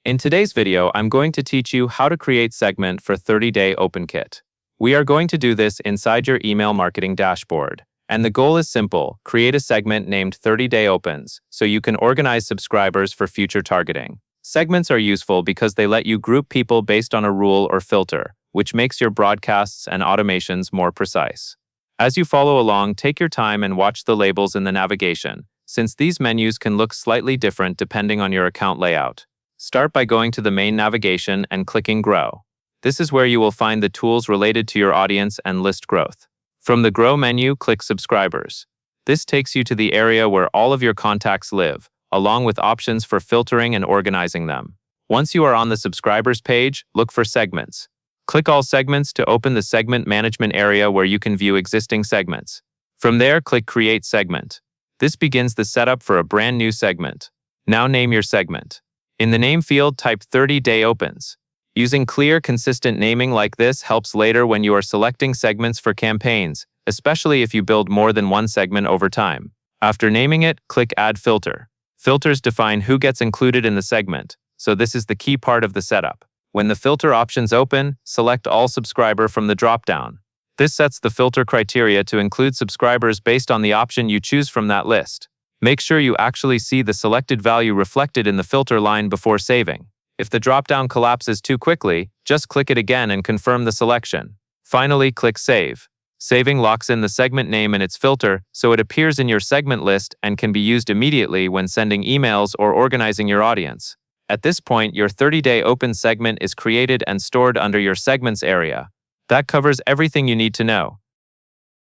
In today's video, I'm going to teach you how to create segment for 30-day OpenKit. We are going to do this inside your email marketing dashboard. And the goal is simple: create a segment named 30-day opens so you can organize subscribers for future targeting. Segments are useful because they let you group people based on a rule or filter, which makes your broadcasts and automations more precise. As you follow along, take your time and watch the labels in the navigation, since these menus can look slightly different depending on your account layout. Start by going to the main navigation and clicking Grow. This is where you will find the tools related to your audience and list growth. From the Grow menu, click Subscribers. This takes you to the area where all of your contacts live, along with options for filtering and organizing them. Once you are on the Subscribers page, look for Segments. Click All Segments to open the Segment Management area where you can view existing segments. From there, click Create Segment. This begins the setup for a brand new segment. Now name your segment. In the name field, type 30-day opens. Using clear, consistent naming like this helps later when you are selecting segments for campaigns, especially if you build more than one segment over time. After naming it, click Add Filter. Filters define who gets included in the segment, so this is the key part of the setup. When the filter options open, select All Subscriber from the drop-down. This sets the filter criteria to include subscribers based on the option you choose from that list. Make sure you actually see the selected value reflected in the filter line before saving. If the drop-down collapses too quickly, just click it again and confirm the selection. Finally, click Save. Saving locks in the segment name and its filter so it appears in your segment list and can be used immediately when sending emails or organizing your audience. At this point, your 30-day open segment is created and stored under your Segments area. That covers everything you need to know.